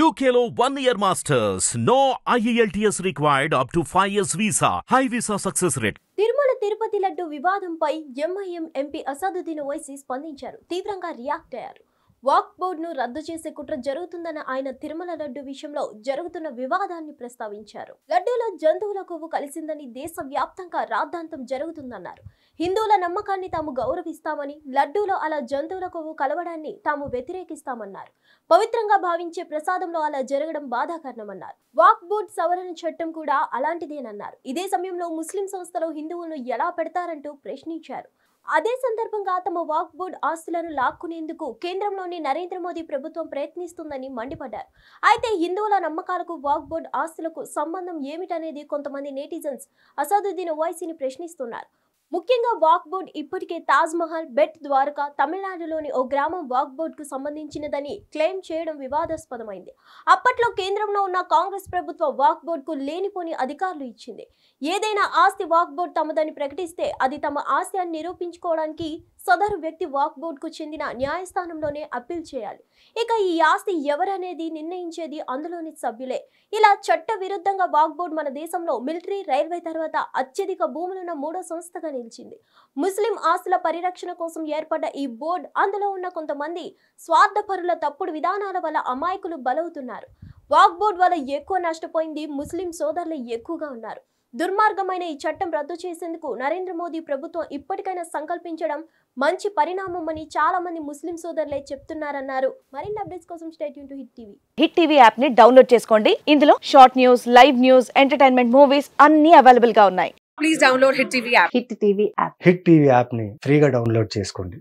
UKలో 1 year masters. No IELTS required up to 5 years visa. High visa success rate. Tirumala Tirupati laddu వివాదంపై MIM MP Asaduddin Owaisi స్పందించారు. తీవ్రంగా react అయ్యారు. Walk బోర్డును రద్దు చేసే కుట్ర జరుగుతుందన్న ఆయన తిరుమల లడ్డు విషయంలో జరుగుతున్న వివాదాన్ని ప్రస్తావించారు. లడ్డూలో జంతువుల కొవ్వు కలిసిందని దేశవ్యాప్తంగా రాద్ధాంతం జరుగుతుందన్నారు. హిందువుల నమ్మకాన్ని తాము గౌరవిస్తామని, లడ్డూలో అలా జంతువుల కొవ్వు కలవడాన్ని తాము వ్యతిరేకిస్తామన్నారు. పవిత్రంగా భావించే ప్రసాదంలో అలా జరగడం బాధాకరణమన్నారు. వాక్ బోర్డు సవరణ చట్టం కూడా అలాంటిదేనన్నారు. ఇదే సమయంలో ముస్లిం సంస్థలు హిందువులను ఎలా పెడతారంటూ ప్రశ్నించారు. అదే సందర్భంగా తమ వాక్ బోర్డు ఆస్తులను లాక్కునేందుకు కేంద్రంలోని నరేంద్ర మోదీ ప్రభుత్వం ప్రయత్నిస్తుందని మండిపడ్డారు. అయితే హిందువుల నమ్మకాలకు వాక్ బోర్డు ఆస్తులకు సంబంధం ఏమిటనేది కొంతమంది నెటిజన్స్ అసదుద్దీన్ ఓవైసీని ప్రశ్నిస్తున్నారు. ముఖ్యంగా వాక్ బోర్డు ఇప్పటికే తాజ్ మహల్, బెట్ ద్వారకా, తమిళనాడులోని ఓ గ్రామం వాక్ బోర్డుకు సంబంధించినదని క్లెయిమ్ చేయడం వివాదాస్పదమైంది. అప్పట్లో కేంద్రంలో ఉన్న కాంగ్రెస్ ప్రభుత్వం వాక్ బోర్డుకు లేనిపోని అధికారులు ఇచ్చింది. ఏదైనా ఆస్తి వాక్ బోర్డు తమదని ప్రకటిస్తే అది తమ ఆస్తి అని నిరూపించుకోవడానికి సదరు వ్యక్తి వాక్ బోర్డుకు చెందిన న్యాయస్థానంలోనే అప్పీల్ చేయాలి. ఇక ఈ ఆస్తి ఎవరనేది నిర్ణయించేది అందులోని సభ్యులే. ఇలా చట్ట విరుద్ధంగా వాక్ బోర్డు మన దేశంలో మిలిటరీ, రైల్వే తర్వాత అత్యధిక భూములున్న 3వ సంస్థగా నిలిచింది. ముస్లిం ఆస్తుల పరిరక్షణ కోసం ఏర్పడ్డ ఈ బోర్డు అందులో ఉన్న కొంతమంది స్వార్థపరుల తప్పుడు విధానాల వల్ల అమాయకులు బలవుతున్నారు. వాక్ బోర్డు వల్ల ఎక్కువ నష్టపోయింది ముస్లిం సోదరులు ఎక్కువగా ఉన్నారు. దుర్మార్గమైన ఈ చట్టం రద్దు చేసేందుకు నరేంద్ర మోదీ ప్రభుత్వం ఇప్పటికైనా సంకల్పించడం మంచి పరిణామం అని చాలా మంది ముస్లిం సోదరులే చెప్తున్నారన్నారు. మరిన్ని అప్డేట్స్ కోసం stay tune to hit TV. Hit TV app ని డౌన్లోడ్ చేసుకోండి. ఇందులో short news, live news, entertainment movies అన్ని అవైలబుల్ గా ఉన్నాయి. Please download Hit TV app. Hit TV app hit TV యాప్ని ఫ్రీగా డౌన్లోడ్ చేసుకోండి.